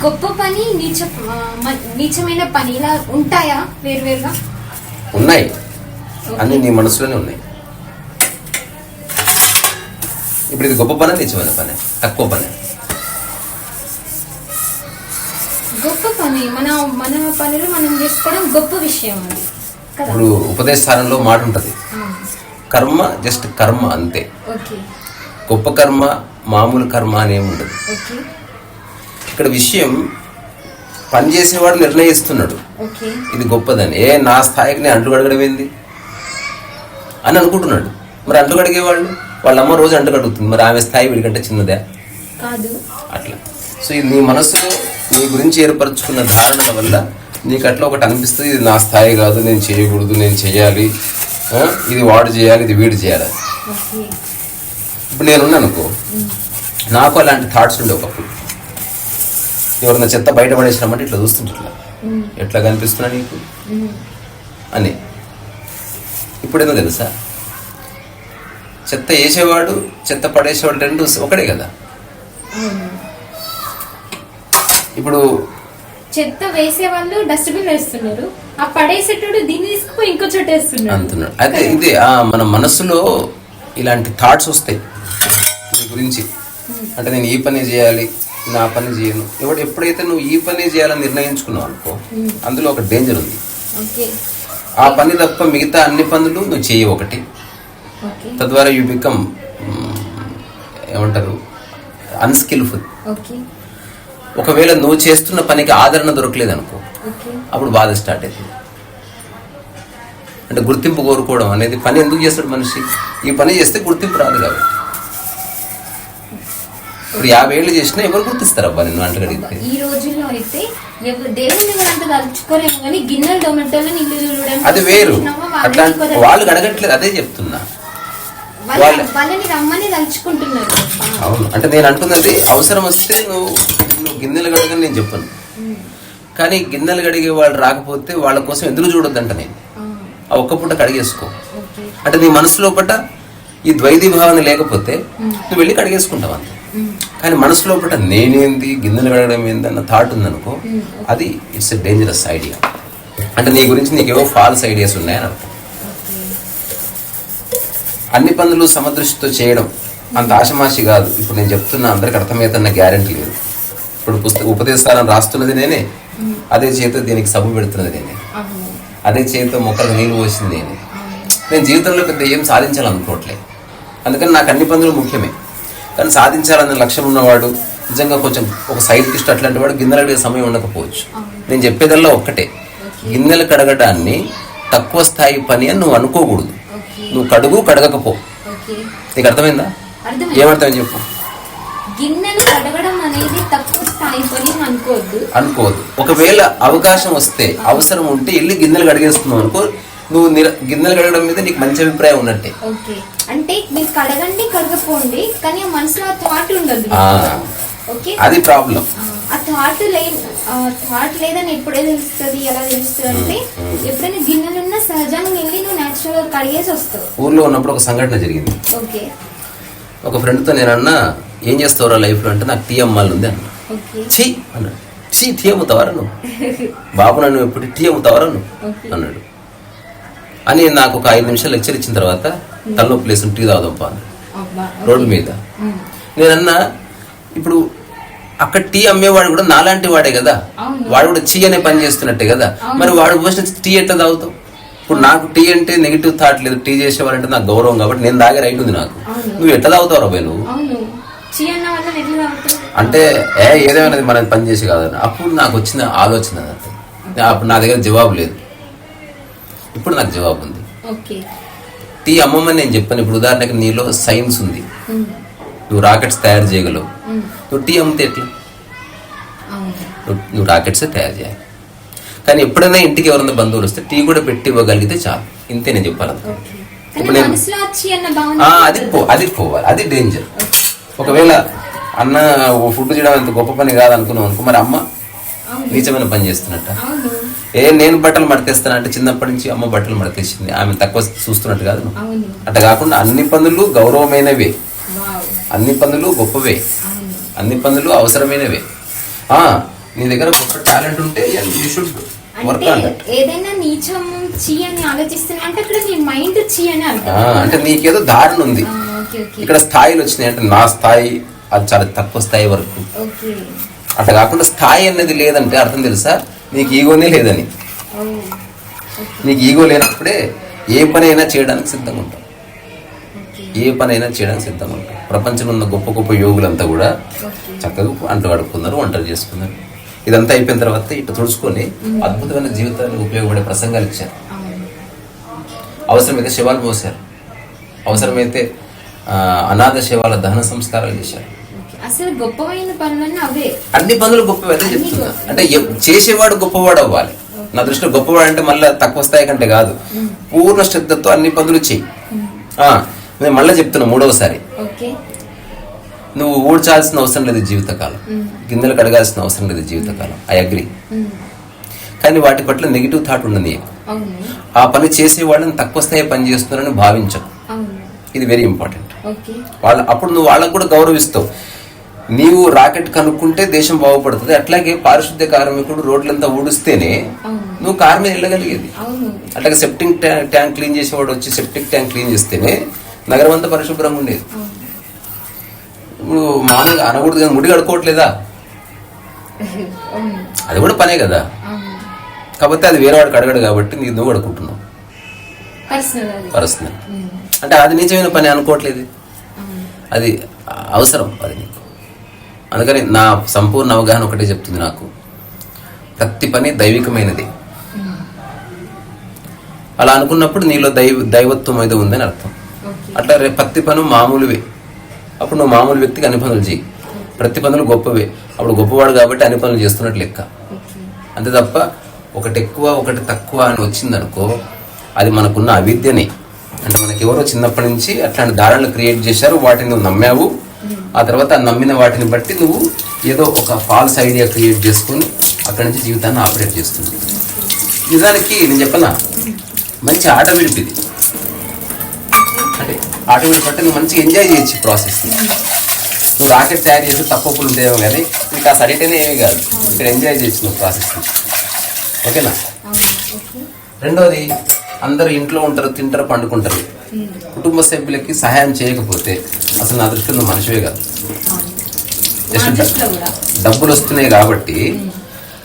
గొప్ప పని నీచమైన పని ఇలా ఉంటాయా వేరువేరుగా? ఉన్నాయి, అన్ని నీ మనసులోనే ఉన్నాయి. ఇప్పుడు ఇది గొప్ప పని, నీచమైన పని, తక్కువ పని? గొప్ప పని మన పనులు మనం చేసుకోవడం గొప్ప విషయం అది. ఇప్పుడు ఉపదేశ స్థానంలో మాట ఉంటుంది, కర్మ జస్ట్ కర్మ అంతే. గొప్ప కర్మ మామూలు కర్మ అనేమి ఉండదు. ఇక్కడ విషయం పని చేసేవాడు నిర్ణయిస్తున్నాడు ఇది గొప్పదని. నా స్థాయికి నేను అంట్లు కడగడం ఏంది అని అనుకుంటున్నాడు. మరి అంట్లు కడిగేవాళ్ళు వాళ్ళ అమ్మ రోజు అంట్లు కడుగుతుంది, మరి ఆమె స్థాయి వీడికంటే చిన్నదే కాదు అట్లా. సో ఇది నీ మనసులో నీ గురించి ఏర్పరచుకున్న ధారణల వల్ల నీకు అట్లా ఒకటి అనిపిస్తుంది, ఇది నా స్థాయి కాదు, నేను చేయకూడదు, నేను చేయాలి, ఇది వాడు చేయాలి, ఇది వీడు చేయాలి. ఇప్పుడు నేనున్నా అనుకో, నాకు అలాంటి థాట్స్ ఉండే ఒకప్పుడు. ఎవరన్నా చెత్త బయట పడేసినామంటే ఇట్లా చూస్తుంటే ఎట్లా కనిపిస్తున్నా నీకు అని. ఇప్పుడేదో తెలుసా, చెత్త వేసేవాడు చెత్త పడేసేవాడు రెండు ఒకటే కదా. ఇప్పుడు చెత్త వేసే వాళ్ళు డస్ట్బిన్ వేస్తున్నారు, ఆ పడేసేటోడు దీన్ని తీసుకుపోయి ఇంకో చోట వేస్తున్నారు అంటున్నాడు. అయితే ఇదే మన మనస్సులో ఇలాంటి థాట్స్ వస్తాయి నీ గురించి. అంటే నేను ఈ పని చేయాలి, నా పని చేయను. ఎప్పుడైతే నువ్వు ఈ పని చేయాలని నిర్ణయించుకున్నావు అనుకో, అందులో ఒక డేంజర్ ఉంది. ఆ పని తప్ప మిగతా అన్ని పనులు నువ్వు చేయి ఒకటి, తద్వారా యూ బికమ్ ఏమంటారు అన్స్కిల్ఫుల్. ఒకవేళ నువ్వు చేస్తున్న పనికి ఆదరణ దొరకలేదు అనుకో, అప్పుడు బాధ స్టార్ట్ అవుతుంది. అంటే గుర్తింపు కోరుకోవడం అనేది, పని ఎందుకు చేస్తాడు మనిషి? ఈ పని చేస్తే గుర్తింపు రాదు కాబట్టి. ఇప్పుడు 50 ఏళ్ళు చేసినా ఎవరు గుర్తిస్తారు అబ్బా నిన్ను అంట కడిగితే? ఈ రోజుల్లో అయితే దేవుని అంత తలుచుకోలేము కానీ గిన్నెలు టొమాటోలు ఇల్లు చూడడం అది వేరు. అట్లా వాళ్ళు అడగట్లేదు, అదే చెప్తున్నా. వాళ్ళని రమ్మని తలుచుకుంటున్నారు. అవును, అంటే నేను అంటున్నది అవసరం వస్తే నువ్వు గిన్నెలు కడగని నేను చెప్పను, కానీ గిన్నెలు కడిగే వాళ్ళు రాకపోతే వాళ్ళ కోసం ఎదురు చూడొద్దంట నేను. ఆ ఒక్క పూట కడిగేసుకో. అంటే నీ మనసు లోపట ఈ ద్వైతీ భావన లేకపోతే నువ్వు వెళ్ళి కడిగేసుకుంటావు అంతే. కానీ మనసు లోపట నేనేంది గిన్నెలు కడగడం ఏంది అన్న థాట్ ఉందనుకో, అది ఇట్స్ ఎ డేంజరస్ ఐడియా. అంటే నీ గురించి నీకేవో ఫాల్స్ ఐడియాస్ ఉన్నాయని అర్థం. అన్ని పనులు సమదృష్టితో చేయడం అంత ఆశమాషి కాదు. ఇప్పుడు నేను చెప్తున్నా, అందరికి అర్థమవుతున్న గ్యారంటీ లేదు. ఇప్పుడు ఉపదేశాలను రాస్తున్నది నేనే, అదే చేతితో దీనికి సబ్బు పెడుతున్నది నేనే, అదే చేతితో మొక్కలకు నీళ్ళు పోసింది నేనే. నేను జీవితంలో పెద్ద ఏం సాధించాలనుకోవట్లేదు, అందుకని నాకు అన్ని పనులు ముఖ్యమే. కానీ సాధించాలన్న లక్ష్యం ఉన్నవాడు, నిజంగా కొంచెం ఒక సైంటిస్ట్ అట్లాంటి వాడు గిన్నెలు కడిగే సమయం ఉండకపోవచ్చు. నేను చెప్పేదల్లా ఒక్కటే, గిన్నెలు కడగడాన్ని తక్కువ స్థాయి పని అని నువ్వు అనుకోకూడదు. నువ్వు కడుగు, కడగకపో. నీకు అర్థమైందా? ఏమర్థమని చెప్పు. గిన్నెలు కడగడం అనేది తక్కువ స్థాయి పని అనుకోవద్దు. ఒకవేళ అవకాశం వస్తే, అవసరం ఉంటే వెళ్ళి గిన్నెలు కడిగేస్తున్నావు అనుకో, నువ్వు గిన్నెలు కడగడం మీద నీకు మంచి అభిప్రాయం ఉన్నట్టే. అంటే మీరు కడగండి, కడగపోండి, కానీ ఆ మనసులో ఆ థాట్ ఉండదు. అది ప్రాబ్లం. ఆ థాట్ లేదని ఎప్పుడే తెలుస్తుంది, ఎలా తెలుస్తుంది అంటే ఎప్పుడైనా గిన్నెలున్నా సహజంగా వెళ్ళి నువ్వు నేచురల్ గా కడిగేసి వస్తావు. ఊర్లో ఉన్నప్పుడు ఒక సంఘటన జరిగింది. ఒక ఫ్రెండ్తో నేను అన్నా, ఏం చేస్తావురా లైఫ్లో అంటే, నాకు టీ అమ్మాలి ఉంది అన్న. ఛీ అన్నాడు. ఛీ టీ అమ్ముతావరా నువ్వు? బాబు నన్ను ఎప్పుడు టీ అమ్ముతావరా నువ్వు అన్నాడు. అని నాకు ఒక 5 నిమిషాలు లెక్చర్ ఇచ్చిన తర్వాత తలనొప్పి లేసిన టీ తాగుదాంపా అన్నాడు రోడ్డు మీద. నేనన్నా, ఇప్పుడు అక్కడ టీ అమ్మేవాడు కూడా నాలాంటి వాడే కదా, వాడు కూడా టీ అనే పని చేస్తున్నట్టే కదా, మరి వాడు పోసిన టీ ఎట్లా తాగుతావు? ఇప్పుడు నాకు టీ అంటే నెగిటివ్ థాట్ లేదు, టీ చేసేవాడంటే నాకు గౌరవం కాబట్టి నేను తాగే రైట్ ఉంది నాకు. నువ్వు ఎట్లా తాగుతావు రాబాయ్ నువ్వు అంటే? ఏదేమైనా మనం పని చేసి కాదని. అప్పుడు నాకు వచ్చిన ఆలోచన, అప్పుడు నా దగ్గర జవాబు లేదు, ఇప్పుడు నాకు జవాబు ఉంది. టీ అమ్మమ్మని నేను చెప్పాను. ఇప్పుడు ఉదాహరణకి నీలో సైన్స్ ఉంది, నువ్వు రాకెట్స్ తయారు చేయగలవు, నువ్వు టీ అమ్మితే ఎట్లా? నువ్వు రాకెట్సే తయారు చేయాలి. కానీ ఎప్పుడైనా ఇంటికి ఎవరైనా బంధువులు వస్తే టీ కూడా పెట్టి ఇవ్వగలిగితే చాలు, ఇంతే నేను చెప్పాలి. ఇప్పుడు నేను అది పోవాలి, అది డేంజర్. ఒకవేళ అన్న ఫుడ్ చేయడం అంత గొప్ప పని కాదనుకున్నావు అనుకో, మరి అమ్మ నీచమైన పని చేస్తున్నట్ట. నేను బట్టలు మడతేస్తాను అంటే చిన్నప్పటి నుంచి అమ్మ బట్టలు మడతేసింది, ఆమె తక్కువ చూస్తున్నట్టు కాదు. అట్లా కాకుండా అన్ని పనులు గౌరవమైనవే, అన్ని పనులు గొప్పవే, అన్ని పనులు అవసరమైనవే. నీ దగ్గర గొప్ప టాలెంట్ ఉంటే యూ షుడ్ వర్క్ అంటే ఏదైనా నీచం చీ అని ఆలోచిస్తున్నా అంటే అక్కడ నీ మైండ్ చీ అని అర్థం. అంటే నీకేదో దారుణ ఉంది. ఓకే ఓకే ఇక్కడ స్థాయిలు వచ్చినాయి అంటే నా స్థాయి అది చాలా తక్కువ స్థాయి వరకు. ఓకే అట్లా కాకుండా స్థాయి అనేది లేదంటే అర్థం తెలుసా, నీకు ఈగోనే లేదని. ఓ నీకు ఈగో లేనప్పుడే ఏ పని అయినా చేయడానికి సిద్ధంగా ఉంటాం. ఓకే ఏ పని అయినా చేయడానికి సిద్ధంగా ఉంటాం. ప్రపంచంలో ఉన్న గొప్ప గొప్ప యోగులంతా కూడా ఓకే చక్కగా అంటలు కడుక్కున్నారు, వంటలు చేసుకున్నారు. ఇదంతా అయిపోయిన తర్వాత ఇట్లా తుడుచుకొని అద్భుతమైన జీవితానికి ఉపయోగపడే ప్రసంగాలు ఇచ్చారు. అవును అవసరమైతే శవాలు మోసారు, అవసరమైతే అనాథ శవాల దహన సంస్కారాలు చేశారు. ఓకే. అసలు గొప్పమైన పనులన్నీ అవే. అన్ని పనులు గొప్పవైతే చెప్తున్నా. అంటే చేసేవాడు గొప్పవాడు అవ్వాలి. నా దృష్టిలో గొప్పవాడు అంటే మళ్ళీ తక్కువ స్థాయి కంటే కాదు, పూర్ణ శ్రద్ధతో అన్ని పనులు చెయ్యి. నేను మళ్ళీ చెప్తున్నా మూడవసారి, ఓకే నువ్వు ఊడ్చాల్సిన అవసరం లేదు జీవితకాలం, గిన్నెలు కడగాల్సిన అవసరం లేదు జీవితకాలం. I agree. కానీ వాటి పట్ల నెగిటివ్ థాట్ ఉండదు. అవును ఆ పని చేసే వాళ్ళని తక్కువ స్థాయి పని చేస్తున్నారని భావించవు. అవును ఇది వెరీ ఇంపార్టెంట్. ఓకే అప్పుడు నువ్వు వాళ్ళకు కూడా గౌరవిస్తావు. నీవు రాకెట్ కనుక్కుంటే దేశం బాగుపడుతుంది. అట్లాగే పారిశుద్ధ్య కార్మికుడు రోడ్లంతా ఊడిస్తేనే నువ్వు కారు మీద వెళ్ళగలిగేది. అవును అట్లాగే సెప్టిక్ ట్యాంక్ క్లీన్ చేసేవాడు వచ్చి సెప్టిక్ ట్యాంక్ క్లీన్ చేస్తేనే నగరం అంతా పరిశుభ్రంగా ఉండేది. ఇప్పుడు మామూలుగా అనకూడదు కానీ ముడి కడుక్కోవట్లేదా, అవును అది కూడా పనే కదా. అవును కాకపోతే అది వేరే వాడికి అడగడు కాబట్టి నువ్వు కడుక్కుంటున్నావు పర్సనల్ అది. పర్సనల్. అంటే అది నిజమైన పని అనుకోవట్లేదు, అది అవసరం అది నీకు. అందుకని నా సంపూర్ణ అవగాహన ఒకటే చెప్తుంది నాకు, ప్రతి పని దైవికమైనది. అలా అనుకున్నప్పుడు నీలో దైవత్వం ఏదో ఉందని అర్థం. అట్లా ప్రతి పను మామూలువే, అప్పుడు నువ్వు మామూలు వ్యక్తికి అన్ని పనులు చేయి. ప్రతి పనులు గొప్పవే, అప్పుడు గొప్పవాడు కాబట్టి అన్ని పనులు చేస్తున్నట్టు లెక్క. అంతే తప్ప ఒకటి ఎక్కువ ఒకటి తక్కువ అని వచ్చిందనుకో, అది మనకున్న అవిద్యని. అంటే మనకి ఎవరో చిన్నప్పటి నుంచి అట్లాంటి దారులు క్రియేట్ చేశారు, వాటిని నువ్వు నమ్మావు. ఆ తర్వాత నమ్మిన వాటిని బట్టి నువ్వు ఏదో ఒక ఫాల్స్ ఐడియా క్రియేట్ చేసుకుని అక్కడి నుంచి జీవితాన్ని ఆపరేట్ చేస్తుంది. నిజానికి నేను చెప్పనా, మంచి ఆట విడిపిది. అంటే ఆట విడిపంటే నువ్వు మంచిగా ఎంజాయ్ చేయొచ్చు ప్రాసెస్. నువ్వు రాకెట్ తయారు చేసి తక్కువలు ఉంటాయేమో కానీ ఇంకా సరిటేనే ఏమీ కాదు, ఇక్కడ ఎంజాయ్ చేయొచ్చు నువ్వు ప్రాసెస్. ఓకేనా? రెండోది, అందరూ ఇంట్లో ఉంటారు, తింటారు, పండుకుంటారు. కుటుంబ సభ్యులకి సహాయం చేయకపోతే అసలు నా దృష్టిలో నువ్వు మనిషివే కాదు. జస్ట్ డబ్బులు వస్తున్నాయి కాబట్టి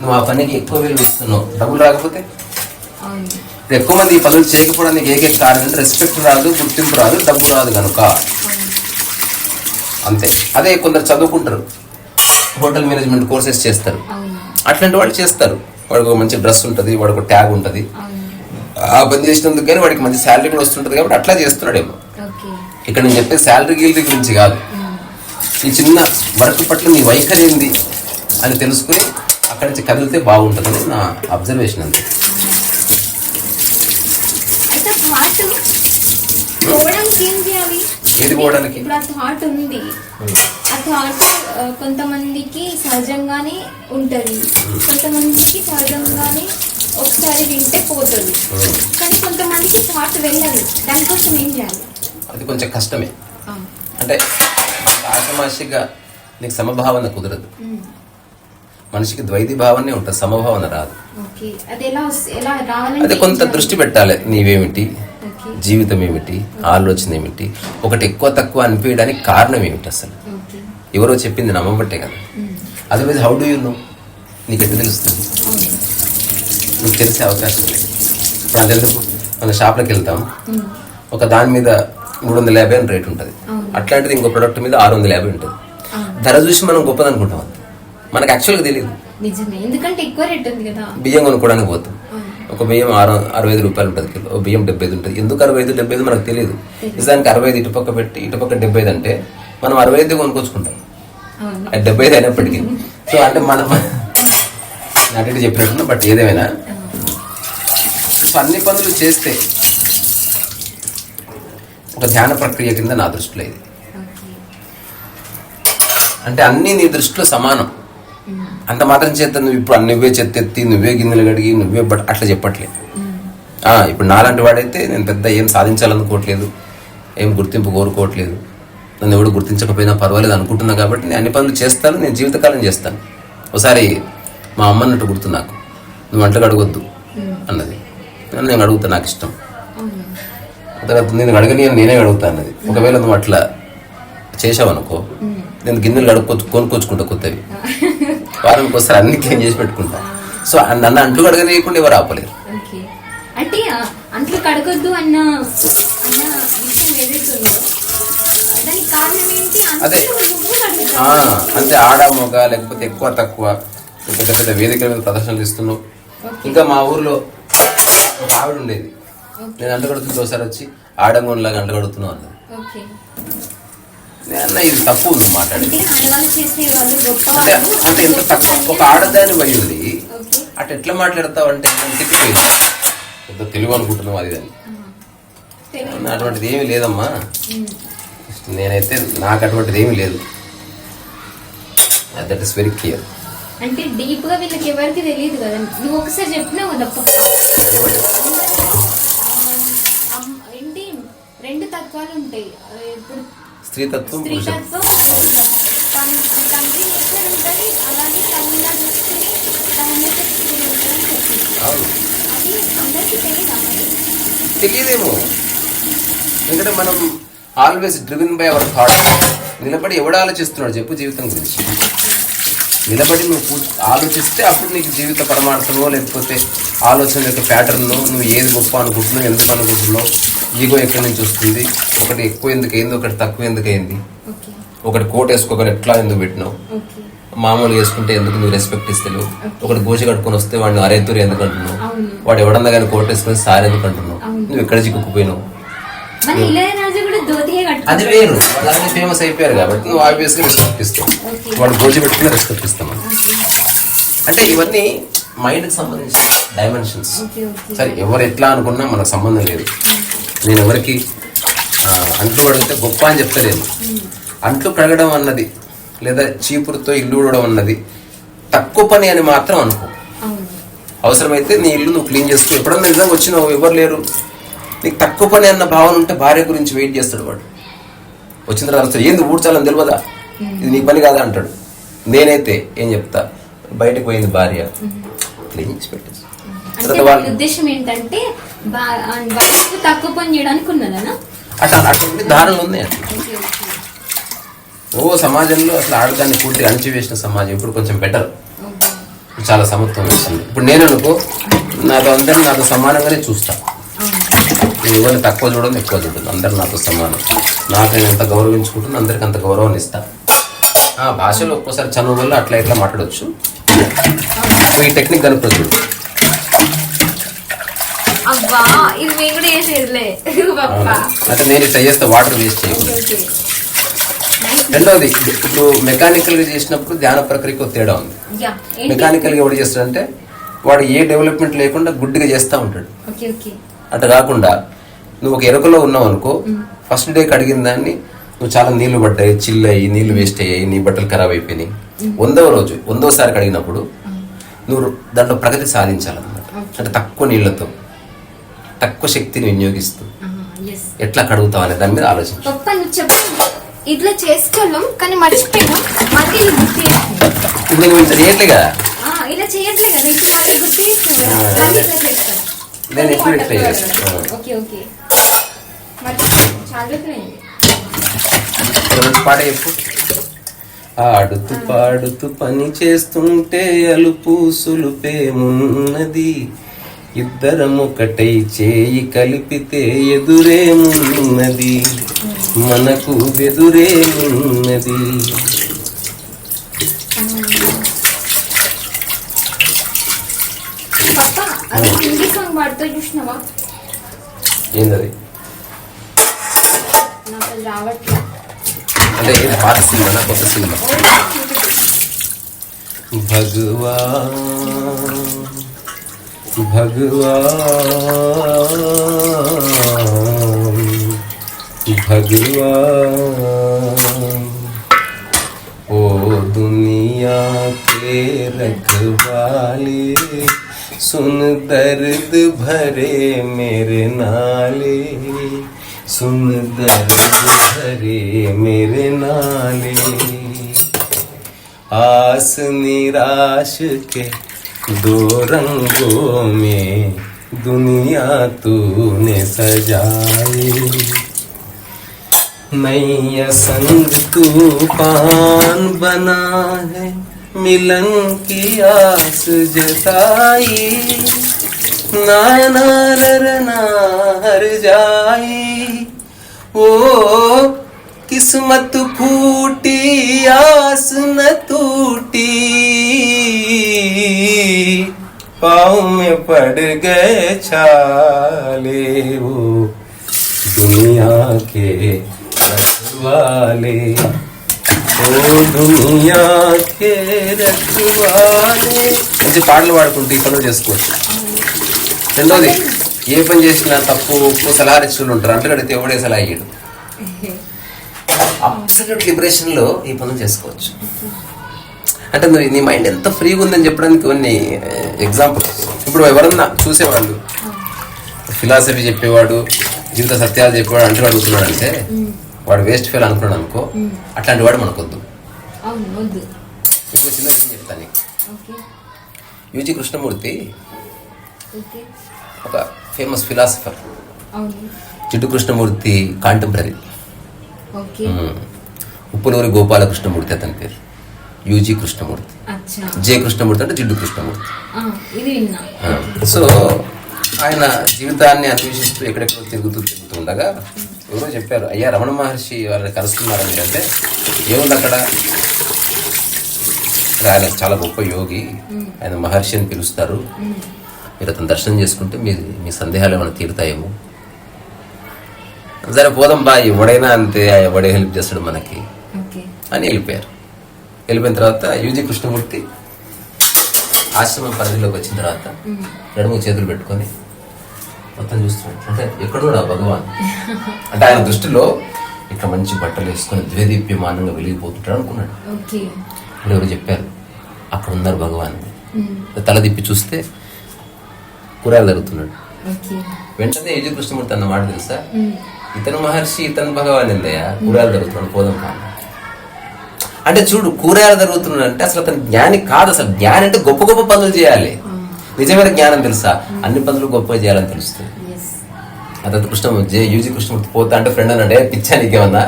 నువ్వు ఆ పనికి ఎక్కువ విలువ ఇస్తున్నావు. డబ్బులు రాకపోతే ఎక్కువ మంది ఈ పనులు చేయకపోవడానికి ఏకైక కారణం అంటే రెస్పెక్ట్ రాదు, గుర్తింపు రాదు, డబ్బు రాదు కనుక. అంతే. అదే కొందరు చదువుకుంటారు, హోటల్ మేనేజ్మెంట్ కోర్సెస్ చేస్తారు, అట్లాంటి వాళ్ళు చేస్తారు. వాడికి ఒక మంచి డ్రెస్ ఉంటుంది, వాడికి ఒక ట్యాగ్ ఉంటుంది, ఆ పని చేసినందుకు కానీ వాడికి మంచి శాలరీ కూడా వస్తుంటుంది కాబట్టి అట్లా చేస్తున్నాడేమో. ఇక్కడ నేను చెప్పే శాలరీ గిల్రీ గురించి కాదు, ఈ చిన్న వర్క్ పట్ల నీ వైఖరి ఏంది అని తెలుసుకుని అక్కడి నుంచి కదిలితే బాగుంటుందని నా అబ్జర్వేషన్. అంతే. ఏది పోవడానికి? ఇప్పుడు ఆ థాట్ ఉంది, ఆ థాట్ కొంతమందికి సహజంగానే ఉంటది, కొంతమందికి సహజంగానే ఒకసారి వింటే పోతుంది, కానీ కొంతమందికి థాట్ వెళ్ళదు. దానికోసం ఏం చేయాలి? అది కొంచెం కష్టమే. అంటే ఆషమాషిగా నీకు సమభావన కుదరదు. మనిషికి ద్వైతి భావనే ఉంటుంది, సమభావన రాదు. అదే కొంత దృష్టి పెట్టాలి. నీవేమిటి, జీవితం ఏమిటి, ఆలోచన ఏమిటి, ఒకటి ఎక్కువ తక్కువ అనిపించడానికి కారణం ఏమిటి, అసలు ఎవరో చెప్పింది నమ్మబట్టే కదా. Otherwise how do you know? నీకు ఎట్లా తెలుస్తుంది? నీకు తెలిసే అవకాశం లేదు. ఇప్పుడు అంతెందుకు, మన షాప్లోకి వెళ్తాం, ఒక దాని మీద 350 అని రేట్ ఉంటుంది, అట్లాంటిది ఇంకో ప్రొడక్ట్ మీద 650 ఉంటుంది. ధర చూసి మనం గొప్పది అనుకుంటాం, అంతే. మనకు యాక్చువల్గా తెలియదు. బియ్యం కొనుక్కోవడానికి పోతాం, ఒక బియ్యం 65 రూపాయలు ఉంటుంది కిలో, ఒక బియ్యం 75 ఉంటుంది. ఎందుకు 65-75 మనకు తెలియదు. నిజానికి 65 ఇటుపక్క పెట్టి ఇటుపక్క 75 అంటే మనం 65 కొనుక్కొచ్చుకుంటాం, అది 75 అయినప్పటికీ. సో అంటే మనం నాటి చెప్పినట్టు. బట్ ఏదేమైనా అన్ని పనులు చేస్తే ఒక ధ్యాన ప్రక్రియ కింద నా దృష్టిలో ఇది. అంటే అన్నీ నీ దృష్టిలో సమానం. అంత మాత్రం చేత నువ్వు ఇప్పుడు నువ్వే చెత్తెత్తి, నువ్వే గిన్నెలు కడిగి, నువ్వే అట్లా చెప్పట్లేదు. ఇప్పుడు నాలాంటి వాడైతే నేను పెద్ద ఏం సాధించాలనుకోవట్లేదు, ఏం గుర్తింపు కోరుకోవట్లేదు, నన్ను ఎవడు గుర్తించకపోయినా పర్వాలేదు అనుకుంటున్నా కాబట్టి నేను అన్ని పనులు చేస్తాను, నేను జీవితకాలం చేస్తాను. ఒకసారి మా అమ్మ అన్నట్టు గుర్తు నాకు, నువ్వు వంటలు అడగొద్దు అన్నది. నేను అడుగుతా, నాకు ఇష్టం. తర్వాత నేను అడగని నేనే అడుగుతా అన్నది. ఒకవేళ నువ్వు అట్లా చేసావు అనుకో, నేను గిన్నెలు కొనుక్కొచ్చుకుంటా కొత్తవి, వారానికి వస్తారు అన్ని క్లీన్ చేసి పెట్టుకుంటా. సో నన్ను అంట్లు కడగనీయకుండా ఎవరు ఆపలేరు. అంటే అంట్లు కడగొద్దు అన్న విషయం ఏదైతే ఉందో దానికి కారణం ఏంటి? అదే అంతే, ఆడ మొగ లేకపోతే ఎక్కువ తక్కువ పెద్ద పెద్ద వేదికల మీద ప్రదర్శనలు ఇస్తున్నావు. ఇంకా మా ఊర్లో ఒక ఆవిడ ఉండేది, నేను అంట కడుగుతుంది ఒకసారి వచ్చి ఆడంగోన్లాగా అంట కడుగుతున్నావు అన్నది. నేను ఇది తప్పు ఉంది మాట్లాడేది. అంటే ఎంత తక్కువ ఒక ఆడదాని వయ్యుంది అటు ఎట్లా మాట్లాడతావు అంటే తిప్పిపోయింది. పెద్ద తెలుగు అనుకుంటున్నావు అది అని. అటువంటిది ఏమీ లేదమ్మా, నేనైతే నాకు అటువంటిది ఏమీ లేదు. That is very clear. అంటే డీప్ గా వీళ్ళకి ఎవరికి తెలియదు కదా, నువ్వు ఒకసారి చెప్పినావు కదా ఏంటి, 2 తత్వాలు ఉంటాయి. ఇప్పుడు స్త్రీతత్వం, స్త్రీతత్వం, తండ్రి నేచర్ ఉంటుంది, అలాగే తల్లిలా చూసుకుని అది అందరికీ తెలియదేమో. ఎందుకంటే మనం always driven by our thoughts. నిలబడి ఎవడు ఆలోచిస్తున్నాడు చెప్పు జీవితం గురించి? నిలబడి నువ్వు ఆలోచిస్తే అప్పుడు నీకు జీవిత పరమార్థమో లేకపోతే ఆలోచన యొక్క ప్యాటర్న్, నువ్వు ఏది గొప్ప అనుకుంటున్నావు, ఎందుకు అనుకుంటున్నావు, ఈగో ఎక్కడి నుంచి వస్తుంది, ఒకటి ఎక్కువ ఎందుకు అయింది, ఒకటి తక్కువ ఎందుకు అయింది, ఒకటి కోట్ వేసుకోకటి ఎట్లా ఎందుకు పెట్టినావు, మామూలుగా వేసుకుంటే ఎందుకు నువ్వు రెస్పెక్ట్ ఇస్తలేవు, ఒకటి గోచి కట్టుకొని వస్తే వాడిని అరేతూరు ఎందుకు అంటున్నావు, వాడు ఎవడన్నా కానీ కోట్ వేసుకొని సార్ ఎందుకు అంటున్నావు, నువ్వు ఎక్కడ చిక్కుకుపోయినావు. అది వేరు, అలాగే ఫేమస్ అయిపోయారు కాబట్టి నువ్వు ఆబ్వియస్ గా రెస్పెక్ట్ ఇస్తావు, వాడు గోచి పెట్టుకుని రెస్పెక్ట్ ఇస్తాం. అంటే ఇవన్నీ మైండ్ కి సంబంధించిన డైమెన్షన్స్. సరే ఎవరు ఎట్లా అనుకున్నా మనకు సంబంధం లేదు. నేను ఎవరికి అంట్లు కడిగితే గొప్ప అని చెప్తలేను. అంట్లు కడగడం అన్నది లేదా చీపురుతో ఇల్లు ఊడడం అన్నది తక్కువ పని అని మాత్రం అనుకో. అవసరమైతే నీ ఇల్లు నువ్వు క్లీన్ చేసుకో. ఎప్పుడన్నా నిజంగా వచ్చినావు ఎవరు లేరు, నీకు తక్కువ పని అన్న భావన ఉంటే భార్య గురించి వెయిట్ చేస్తాడు వాడు. వచ్చిన తర్వాత ఏంది ఊడ్చాలని తెలియదా, ఇది నీ పని కాదా అంటాడు. నేనైతే ఏం చెప్తా, బయటకు పోయింది భార్య క్లీన్ చేసి పెట్టేసి. ఉద్దేశం ఏంటంటే తక్కువ పని చేయడానికి ఉన్నదనా అట్లా అటువంటి ధారణలు ఉన్నాయి. ఓ సమాజంలో అసలు ఆడదాన్ని పూర్తిగా అణచివేసిన సమాజం ఇప్పుడు కొంచెం బెటర్, చాలా సమత్వం వచ్చింది. ఇప్పుడు నేను అనుకో, నాతో అందరినీ నాతో సమానంగానే చూస్తా. నేను ఎవరిని తక్కువ చూడడం ఎక్కువ చూడదు, అందరు నాతో సమానం. నాకు నేను ఎంత గౌరవించుకుంటున్నా అందరికి అంత గౌరవం ఇస్తా. భాషలో ఒక్కోసారి చనువు వల్ల అట్లా ఇట్లా మాట్లాడవచ్చు. ఈ టెక్నిక్ కనుక చూడు. అంటే నేను ఇట్లా చేస్తే వాటర్ వేస్ట్ చేయకూడదు. రెండవది, ఇప్పుడు మెకానికల్ గా చేసినప్పుడు ధ్యాన ప్రక్రియకు తేడా ఉంది. మెకానికల్ గా ఎవడు చేస్తాడంటే వాడు ఏ డెవలప్మెంట్ లేకుండా గుడ్డిగా చేస్తూ ఉంటాడు. అట్లా కాకుండా నువ్వు ఒక ఎరుకలో ఉన్నావు అనుకో, ఫస్ట్ డే కడిగిన దాన్ని నువ్వు చాలా నీళ్లు పడ్డాయి, చిల్లయ్యి, నీళ్లు వేస్ట్ అయ్యాయి, నీ బట్టలు ఖరాబ్ అయిపోయినాయి. 100వ రోజు 100వసారి కడిగినప్పుడు నువ్వు దాంట్లో ప్రగతి సాధించాలన్నమాట. అంటే తక్కువ నీళ్లతో తక్కువ శక్తిని వినియోగిస్తూ ఎట్లా కడుగుతావు అనే దాని మీద ఆలోచించు. ఇట్లా చేసుకోలేం కానీ మర్చిపోయినా మళ్ళీ ఇప్పుడు నువ్వు ఇంత చేయట్లే కదా, ఇలా చేయట్లే కదా, ఇప్పుడు గుర్తు చేస్తాను. నేను ఎప్పుడు ట్రై చేస్తాను. పాట చెప్పు. ఆడుతూ పాడుతూ పని చేస్తుంటే అలుపు సులుపేమున్నది, ఇద్దరం ఒకటై చేయి కలిపితే ఎదురేమున్నది, మనకు ఎదురేమున్నది. ఏంటది అంటే పాత సినిమా కొత్త సినిమా? భగవాన్ భగవాన్ भगवान ओ दुनिया के रखवाले, सुन दर्द भरे मेरे नाले, सुन दर्द भरे मेरे नाले. आस निराश के दो रंगों में दुनिया तूने सजाई, नैया संग तूफान बना है, मिलन की आस जताई, ना हर जाई, ओ किस्मत फूटी आस न टूटी, पाँव में पड़ गए छाले, वो दुनिया के रखवाले, ओ दुनिया के रखवाले. మంచి పాటలు పాడుకుంటూ ఈ పనులు చేసుకోవచ్చు. రెండోది, ఏ పని చేసినా తప్పు ఒప్పు సలహా ఇచ్చిన ఉంటారు, అంటే కడితే ఎవడే సలహా అయ్యాడు. అబ్సల్యూట్ లిబరేషన్ లో ఈ పనులు చేసుకోవచ్చు. అంటే నువ్వు నీ మైండ్ ఎంత ఫ్రీగా ఉందని చెప్పడానికి కొన్ని ఎగ్జాంపుల్స్. ఇప్పుడు ఎవరన్నా చూసేవాళ్ళు ఫిలాసఫీ చెప్పేవాడు, జీవిత సత్యాలు చెప్పేవాడు అంటే అడుగుతున్నాడు అంటే వాడు వేస్ట్ ఫెయిల్ అనుకున్నాడు అనుకో, అట్లాంటి వాడు మనకొద్దు. ఇంకో చిన్న విషయం చెప్తాను నీకు. యూజీ కృష్ణమూర్తి ఒక famous philosopher. Jiddu Krishnamurti contemporary. Uppuluri Gopalakrishnamurthy అతని పేరు. యూజీ కృష్ణమూర్తి. జే కృష్ణమూర్తి అంటే జిడ్డు కృష్ణమూర్తి. సో ఆయన జీవితాన్ని అన్వేషిస్తూ ఎక్కడెక్కడ తిరుగుతూ ఉండగా ఎవరో చెప్పారు, అయ్యా రమణ మహర్షి వారిని కలుస్తున్నారు అంటే ఏముంది అక్కడ, ఆయన చాలా గొప్ప యోగి, ఆయన మహర్షి అని పిలుస్తారు, మీరు అతను దర్శనం చేసుకుంటే మీ సందేహాలు ఏమైనా తీరుతాయేమో, సరే పోదాం బా, ఎవడైనా అంతే, ఎవడే హెల్ప్ చేస్తాడు మనకి అని వెళ్ళిపోయారు. వెళ్ళిపోయిన తర్వాత యూజీ కృష్ణమూర్తి ఆశ్రమం పరిధిలోకి వచ్చిన తర్వాత నడుము చేతులు పెట్టుకొని మొత్తం చూస్తున్నాడు. అంటే ఎక్కడున్నాడు ఆ భగవాన్ అంటే ఆయన దృష్టిలో ఇట్లా మంచి బట్టలు వేసుకొని ద్వేదీప్యమానంగా వెలిగిపోతుంటాడు అనుకున్నాడు. ఇప్పుడు ఎవరు చెప్పారు, అక్కడ ఉన్నారు భగవాన్. తల తిప్పి చూస్తే కూరగాయలు జరుగుతున్నాడు. వెంటనే యూజీ కృష్ణమూర్తి అన్న మాట తెలుసా, ఇతను మహర్షి ఇతను భగవాన్ ఎందయ్యా, కూరగాయలు జరుగుతున్నాడు, పోదాం కాదు. అంటే చూడు, కూరగాయలు జరుగుతున్నాడు అంటే అసలు అతను జ్ఞాని కాదు. అసలు జ్ఞాని అంటే గొప్ప గొప్ప పనులు చేయాలి. నిజమైన జ్ఞానం తెలుసా, అన్ని పనులు గొప్పగా చేయాలని తెలుస్తుంది. అతను యూజీ కృష్ణమూర్తి పోతా అంటే ఫ్రెండ్ అన్నాడే, పిచ్చా నీకేమన్నా,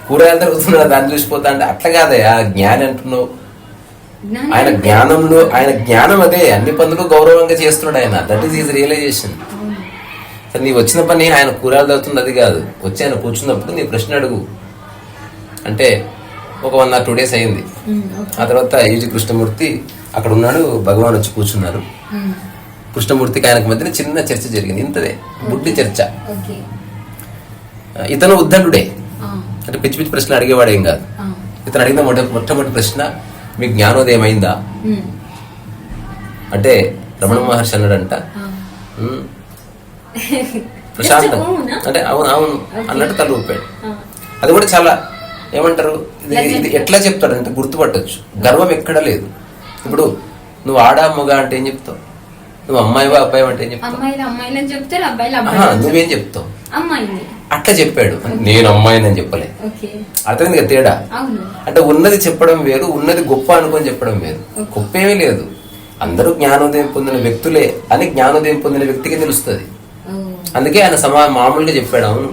కూరగాయలు జరుగుతున్నాడు దాన్ని చూసిపోతా అంటే అట్లా కాదయ్యా జ్ఞాని అంటున్నావు. ఆయన జ్ఞానంలో, ఆయన జ్ఞానం అదే, అన్ని పనులు గౌరవంగా చేస్తున్నాడు ఆయన. That is his realization. నీ వచ్చిన పని ఆయన కూరగాయలు చదువుతుంది అది కాదు, వచ్చి ఆయన కూర్చున్నప్పుడు నీ ప్రశ్న అడుగు. అంటే ఒక 1 or 2 days అయింది. ఆ తర్వాత యూజీ కృష్ణమూర్తి అక్కడ ఉన్నాడు, భగవాన్ వచ్చి కూర్చున్నారు. కృష్ణమూర్తికి ఆయనకు మధ్యన చిన్న చర్చ జరిగింది, ఇంతదే బుడ్డి చర్చ. ఇతను ఉద్దండుడే, అంటే పిచ్చి పిచ్చి ప్రశ్నలు అడిగేవాడు ఏం కాదు. ఇతను అడిగిన మొట్టమొదటి ప్రశ్న, మీకు జ్ఞానోదయం అయిందా అంటే రమణ మహర్షి అన్నాడంట ప్రశాంతం అంటే అవును అవును అన్నట్టు తల ఊపాడు. అది కూడా చాలా ఏమంటారు, ఇది ఎట్లా చెప్తాడు అంటే గుర్తుపట్టచ్చు. గర్వం ఎక్కడ లేదు. ఇప్పుడు నువ్వు ఆడా మగ అంటే ఏం చెప్తావు, నువ్వు అమ్మాయివా అబ్బాయి అంటే ఏం చెప్తావు, నువ్వేం చెప్తావు, అట్లా చెప్పాడు. నేను అమ్మాయిని అని చెప్పలే, అర్థమైంది కదా తేడా. అంటే ఉన్నది చెప్పడం వేరు, ఉన్నది గొప్ప అనుకొని చెప్పడం వేరు. గొప్పేమీ లేదు, అందరూ జ్ఞానోదయం పొందిన వ్యక్తులే అని జ్ఞానోదయం పొందిన వ్యక్తికి తెలుస్తుంది. అందుకే ఆయన మామూలుగా చెప్పాడు అవును.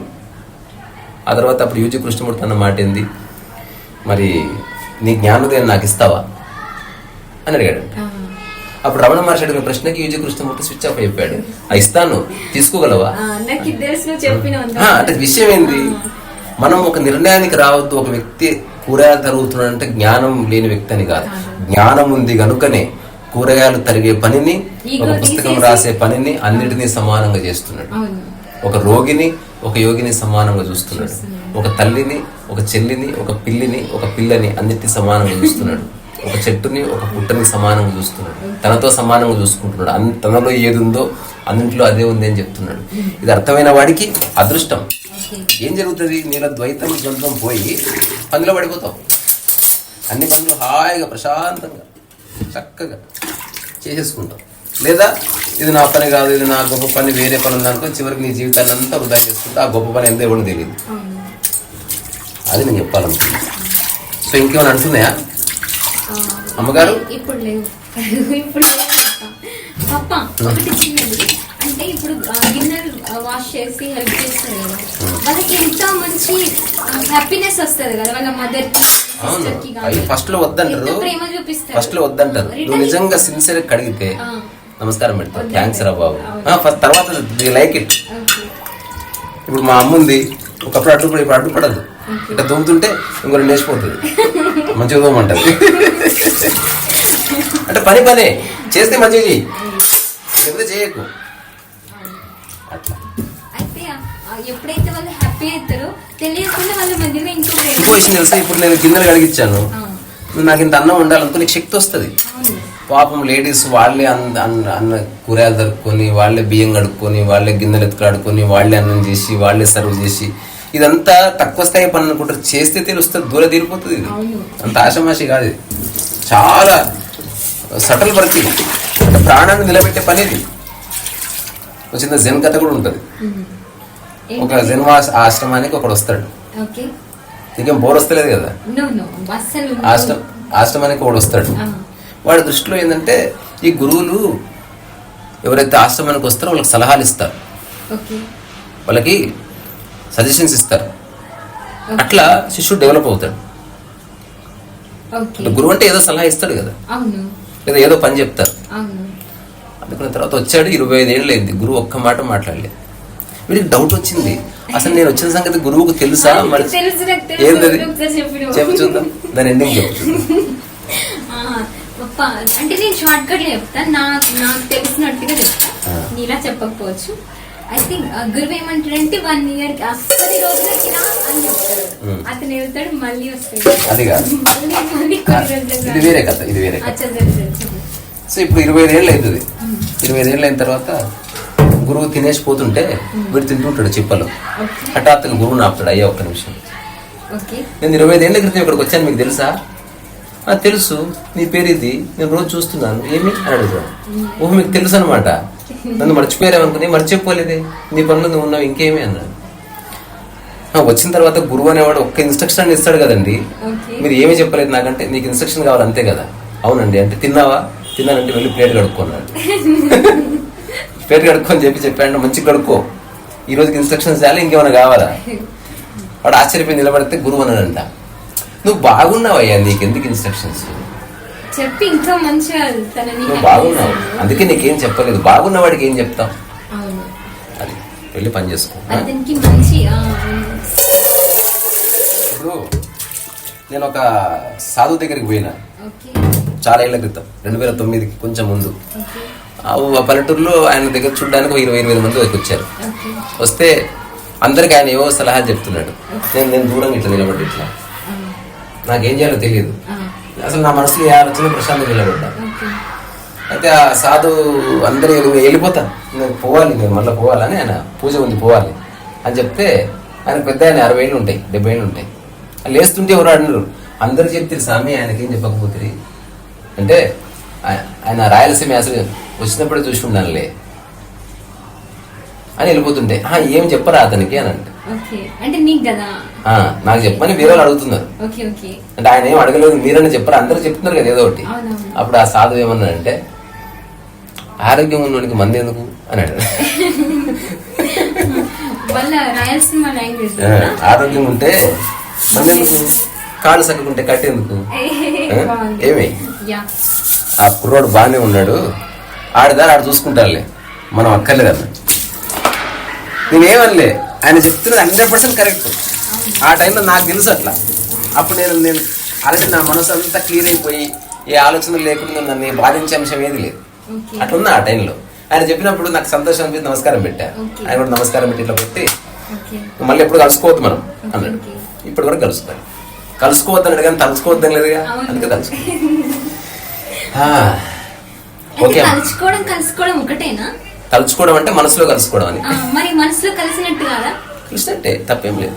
ఆ తర్వాత అప్పుడు యూజీ కృష్ణమూర్తి అన్న మాట ఏంది, మరి నీ జ్ఞానోదయం నాకు ఇస్తావా అని అడిగాడంట. అప్పుడు రమణ మహర్షి అడిగిన ప్రశ్నకి యూజీ కృష్ణమూర్తి స్విచ్ ఆఫ్ అయిపోయాడు. ఇస్తాను, తీసుకోగలవా అంటే విషయం ఏంది, మనం ఒక నిర్ణయానికి రావద్దు. ఒక వ్యక్తి కూరగాయలు తరుగుతున్నాడంటే జ్ఞానం లేని వ్యక్తి అని కాదు, జ్ఞానం ఉంది కనుకనే కూరగాయలు తరిగే పనిని, ఒక పుస్తకం రాసే పనిని అన్నిటినీ సమానంగా చేస్తున్నాడు. ఒక రోగిని ఒక యోగిని సమానంగా చూస్తున్నాడు. ఒక తల్లిని ఒక చెల్లిని ఒక పిల్లిని ఒక పిల్లని అన్నిటినీ సమానంగా చూస్తున్నాడు. ఒక చెట్టుని ఒక పుట్టని సమానంగా చూస్తున్నాడు. తనతో సమానంగా చూసుకుంటున్నాడు. తనలో ఏది ఉందో అన్నింటిలో అదే ఉంది అని చెప్తున్నాడు. ఇది అర్థమైన వాడికి అదృష్టం. ఏం జరుగుతుంది, నీలో ద్వైతం ద్వంద్వం పోయి పనిలో పడిపోతావు. అన్ని పనులు హాయిగా ప్రశాంతంగా చక్కగా చేసేసుకుంటాం. లేదా ఇది నా పని కాదు, ఇది నా గొప్ప పని, వేరే పని ఉందనుకో చివరికి నీ జీవితాన్ని అంతా వృధా చేసుకుంటా. ఆ గొప్ప పని ఎంత ఇవ్వడం తెలియదు. అది నేను చెప్పాలనుకుంటున్నాను. సో ఇంకేమైనా అంటున్నాయా? అమ్మగారు ఇప్పుడు లేవు. ఇప్పుడు పప్ప ఒకటి చిన్నది అంటే ఇప్పుడు గిన్నెలు వాష్ చేసి హెల్ప్ చేస్తారు కదా, వాళ్ళకి ఎంత మంచి హ్యాపీనెస్ వస్తుంది కదా వాళ్ళ మదర్ కి. ఫస్ట్ లో వద్దంటారు, ప్రేమ చూపిస్తారు. ఫస్ట్ లో వద్దంటారు. నువ్వు నిజంగా సిన్సియర్ కడిగితే నమస్కారం పెడతావు, థ్యాంక్స్ రా బాబు. ఫస్ట్ తర్వాత లైక్ ఇట్. ఇప్పుడు మా అమ్మ ఉంది, ఒకప్పుడు అడ్డుపడి ఇప్పుడు అడ్డుపడదు. ఇట్లా దొంగతుంటే ఇంకో 2 వేసిపోతుంది, మంచిగా దోమంటది. అంటే పనే చేస్తే మంచిగా చెయ్యి, లేకపోతే చేయకు. అట్లా అయితే ఎప్పుడైతే వాళ్ళు హ్యాపీ అవుతారో తెలియకుండా వాళ్ళ మధ్యలో ఇంకో విషయం తెలుసా, ఇప్పుడు నేను గిన్నెలు కడిగిచ్చాను, నాకు ఇంత అన్నం ఉండాలనుకో నీకు శక్తి వస్తుంది. పాపం లేడీస్ వాళ్ళే అన్న కూరగాయలు దొరుకుని, వాళ్ళే బియ్యం కడుక్కొని, వాళ్ళే గిన్నెలు ఎత్తుకాడుకొని, వాళ్ళే అన్నం చేసి, వాళ్ళే సర్వ్ చేసి, ఇదంతా తక్కువ స్థాయి పని అనుకుంటారు. చేస్తే తెలుస్తుంది, దూరం తీరిపోతుంది. ఇది అంత ఆషమాషి కాదు, ఇది చాలా సటల్ వర్క్. ఇది అంటే ప్రాణాన్ని నిలబెట్టే పని. ఇది ఒక చిన్న జెన్ కథ కూడా ఉంటుంది. ఒక జెన్ ఆశ్రమానికి ఒకడు వస్తాడు, నీకేం బోర్ వస్తలేదు కదా, ఆశ్రమానికి ఒకడు వస్తాడు. వాడి దృష్టిలో ఏంటంటే ఈ గురువులు ఎవరైతే ఆశ్రమానికి వస్తారో వాళ్ళకి సలహాలు ఇస్తారు, వాళ్ళకి సజెషన్స్ ఇస్తారు. అట్లా శిష్యుడు డెవలప్ అవుతాడు. గురువు అంటే ఏదో సలహా ఇస్తాడు కదా, లేదా ఏదో పని చెప్తారు. అందుకున్న తర్వాత వచ్చాడు, 25 ఏళ్ళు అయింది, గురువు ఒక్క మాట మాట్లాడలేదు. వీడికి డౌట్ వచ్చింది, అసలు నేను వచ్చిన సంగతి గురువుకు తెలుసా? మరి ఏంటది చెప్పు చూద్దాం, దాని ఎండింగ్ చెప్పు. అంటే నేను షార్ట్ కట్ లో చెప్తాను, నాకు తెలిసినట్టుగా చెప్తా, నీలా చెప్పకపోవచ్చు. ఐ థింక్ గురువు ఏమంటాడంటే 1 year అసలు రోజులకి రా అని చెప్తాడు. అతను వెళ్తాడు, మళ్ళీ వస్తాడు. అది కాదు, ఇది వేరే కథ, ఇది వేరే కథ. సో ఇప్పుడు 25 ఏళ్ళు అవుతుంది. 25 ఏళ్ళు అయిన తర్వాత గురువు తినేసి పోతుంటే వీడు తింటుంటాడు చిప్పలు. హఠాత్తుగా గురువుని ఆపుతాడు, అయ్యా ఒక్క నిమిషం, నేను 25 ఏళ్ళ క్రితం ఇక్కడికి వచ్చాను, మీకు తెలుసా? తెలుసు, నీ పేరు ఇది, నేను రోజు చూస్తున్నాను, ఏమి అని అడుగుతాను. ఓహో మీకు తెలుసు అనమాట, నన్ను మర్చిపోయారేమనుకుని, మర్చిపోలేదే, నీ పనులు నువ్వు ఉన్నావు, ఇంకేమి అన్నాడు. వచ్చిన తర్వాత గురువు అనేవాడు ఒక్క ఇన్స్ట్రక్షన్ ఇస్తాడు కదండి, మీరు ఏమీ చెప్పలేదు నాకంటే, నీకు ఇన్స్ట్రక్షన్ కావాలి అంతే కదా. అవునండి అంటే, తిన్నావా? తిన్నానంటే వెళ్ళి ప్లేట్ కడుక్కున్నాడు. ప్లేట్ కడుక్కొని చెప్పాడు, మంచిగా కడుక్కో, ఈ రోజుకి ఇన్స్ట్రక్షన్స్ చేయాలి, ఇంకేమైనా కావాలా? వాడు ఆశ్చర్యపోయి నిలబడితే గురువు అన్నాడంట, నువ్వు బాగున్నావయ్యా, నీకు ఎందుకు ఇన్స్ట్రక్షన్స్ చెప్పి ఇంకా మంచిగా నువ్వు బాగున్నావు, అందుకే నీకేం చెప్పలేదు, బాగున్న వాడికి ఏం చెప్తావు? అది వెళ్ళి పని చేసుకో. ఇప్పుడు నేను ఒక సాధు దగ్గరికి పోయినా చాలా ఏళ్ల క్రితం, 2009కి కొంచెం ముందు. ఆ పల్లెటూరులో ఆయన దగ్గర చూడడానికి 20-28 మంది వచ్చారు. వస్తే అందరికి ఆయన ఏవో సలహాలు చెప్తున్నాడు. నేను దూరంగా ఇట్లా నిలబడి ఇట్లా, నాకేం చేయాలో తెలియదు, అసలు నా మనసులో ఏ ఆలోచన ప్రశాంతంగా నిలబడ్డా. అయితే ఆ సాధు అందరూ వెళ్ళిపోతా, నేను పోవాలి, నేను మళ్ళీ పోవాలని, ఆయన పూజ ఉంది పోవాలి అని చెప్తే, ఆయన పెద్ద ఆయన 60 ఏళ్ళు ఉంటాయి, 70 ఏళ్ళు ఉంటాయి. లేస్తుంటే ఎవరు అన్నారు, అందరు చెప్తారు స్వామి, ఆయనకేం చెప్పకపోతుంది అంటే, ఆయన రాయలసీమ అసలు వచ్చినప్పుడే చూసి ఉండాలిలే అని వెళ్ళిపోతుంటే, ఏం చెప్పరా అతనికి అని అంటే నాకు చెప్పని వేరే వాళ్ళు అడుగుతున్నారు. అంటే ఆయన ఏం అడగలేదు, మీరని చెప్పరా, అందరూ చెప్తున్నారు కదా ఏదో ఒకటి. అప్పుడు ఆ సాధువు ఏమన్నాడంటే, ఆరోగ్యం ఉన్నవాడికి మంది ఎందుకు అని అన్నాడు. ఆరోగ్యం ఉంటే మంది ఎందుకు, కాళ్ళు సక్కుకుంటే కట్టేందుకు, ఏమి ఆ కుర్రోడు బాగానే ఉన్నాడు, ఆడిదారు ఆడు చూసుకుంటారులే, మనం అక్కర్లేదు అన్న. నేనేమనలే, ఆయన చెప్తున్నది 100% కరెక్ట్. ఆ టైంలో నాకు తెలుసు అట్లా. అప్పుడు నేను ఆల్రెడీ నా మనసు అంతా క్లియర్ అయిపోయి ఏ ఆలోచనలు లేకుండా నన్ను బాధించే అంశం ఏది లేదు. అట్లున్నా ఆ టైంలో ఆయన చెప్పినప్పుడు నాకు సంతోషం అనిపించి నమస్కారం పెట్టా. ఆయన కూడా నమస్కారం పెట్టి ఇట్లా పెట్టి, మళ్ళీ ఎప్పుడు కలుసుకోవద్దు మనం అన్నాడు. ఇప్పటి వరకు కలుసుకోవద్దు అన్నాడు కానీ తలుచుకోవద్దని లేదుగా, అందుకే తలుచుకో. ఓకే, కలుసుకోవడం ఒకటేనా? తలుచుకోవడం అంటే మనసులో కలుసుకోవడం అని. మరి మనసులో కలిసినట్టు కాదా? కలిసినట్టే, తప్పేం లేదు.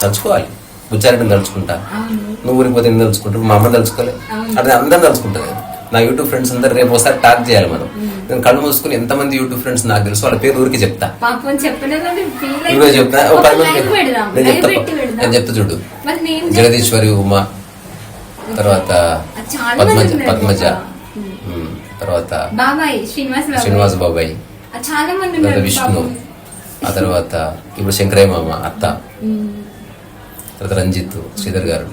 తలుచుకోవాలి, బుచ్చారెడ్డిని తలుచుకుంటా, నువ్వు ఊరికి పోతే ఎందుకు తలుచుకుంటావు, మా అమ్మని తలుచుకోలే, అదే అందరం తలుచుకుంటారు. నా యూట్యూబ్ ఫ్రెండ్స్ అందరు రేపు ఒకసారి టాక్ చేయాలి మనం. నేను కళ్ళు మూసుకుని ఎంతమంది యూట్యూబ్ ఫ్రెండ్స్ నాకు తెలుసు, వాళ్ళ పేరు ఊరికి చెప్తా. నువ్వే చెప్తా, నేను చెప్తా చూడు. జగదీశ్వరి, ఉమా, తర్వాత చాలా మంది ఉన్నారు పద్మజ, పాపం. తర్వాత బాబాయ్ శ్రీనివాస్ బాబాయ్, చాలా మంది తర్వాత ఉన్నారు విష్ణు, పాపం. ఆ తర్వాత ఇప్పుడు శంకరయ్య మామ అత్త, ఉమ్. తర్వాత రంజిత్, శ్రీధర్ గారు,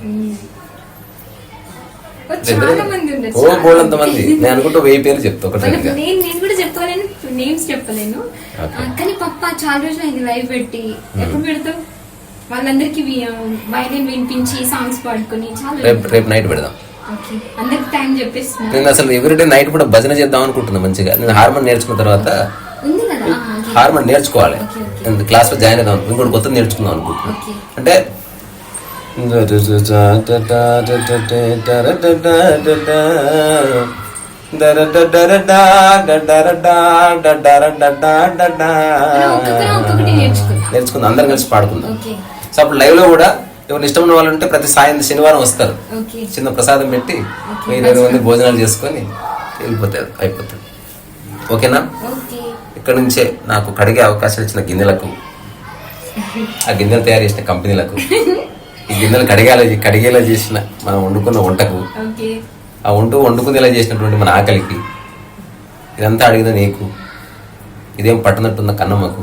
చాలా మంది ఉన్నారు, ఓ చాలా బోళ్ళంత మంది. మంది. నేను అనుకుంటూ 1000 పేర్లు చెప్తా ఒకటి వాళ్ళకి నేను కూడా చెప్పలేను, నేమ్స్ చెప్పలేను. Okay. కానీ పప్ప చాలా రోజులు అయింది లైవ్ పెట్టి. ఎప్పుడు పెడతావు? వాళ్ళందరికి వైలిన్ వినిపించి సాంగ్స్ పాడుకొని చాలా రేపు నైట్ పెడదాం. ఓకే, అందరికి టైం చెప్పేస్తున్నా. నేను అసలు ఎవ్రీడే నైట్ కూడా భజన చేద్దాం అనుకుంటున్నా మంచిగా. నేను హార్మోన్ నేర్చుకున్న తర్వాత ఉంది కదా. ఓకే. హార్మోన్ నేర్చుకోవాలి, Okay, క్లాస్లో జాయిన్ అవుదాం, ఇంకోటి కొత్తది నేర్చుకుందాం అనుకుంటున్నాను. ఓకే. అంటే ఒక్కొక్కటి నేర్చుకుందాం. నేర్చుకుందాం, అందరం కలిసి పాడుకుందాం. ఓకే. సో అప్పుడు లైవ్ లో కూడా ఎవరు ఇష్టం ఉన్న వాళ్ళు ఉంటే ప్రతి శనివారం వస్తారు, ఓకే. చిన్న ప్రసాదం పెట్టి Okay. 20 మంది భోజనాలు చేసుకొని వెళ్ళిపోతారు, అయిపోతుంది. ఓకేనా? ఓకే. ఇక్కడ నుంచే నాకు కడిగే అవకాశం ఇచ్చిన గిన్నెలకు, ఆ గిన్నెలు తయారు చేసిన కంపెనీలకు, ఈ గిన్నెలు కడిగేలా చేసిన మనం వండుకున్న వంటకు, ఓకే. ఆ వండుకునేలా చేసినటువంటి మన ఆకలికి, ఇదంతా అడిగిన నీకు, ఇదేం పట్టనట్టున్న కన్నమ్మకు,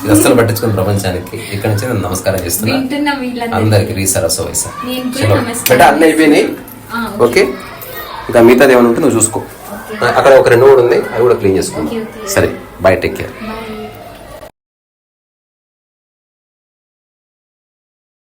ఇది అస్సలు పట్టించుకున్న ప్రపంచానికి ఇక్కడ నుంచి నేను నమస్కారం చేస్తున్నా. వింటున్న వీళ్ళందరికీ అందరికి రీసరసో వయసా నేను కూడా నమస్కారం. బట్ అన్నీ అయిపోయినాయి. ఓకే, ఇంకా మిగతాది ఏమైనా ఉంటే నువ్వు చూసుకో. అక్కడ ఒక 2 కూడా ఉంది, అవి కూడా క్లీన్ చేసుకో. Okay, okay. సరే, బాయ్, టేక్ కేర్. బాయ్.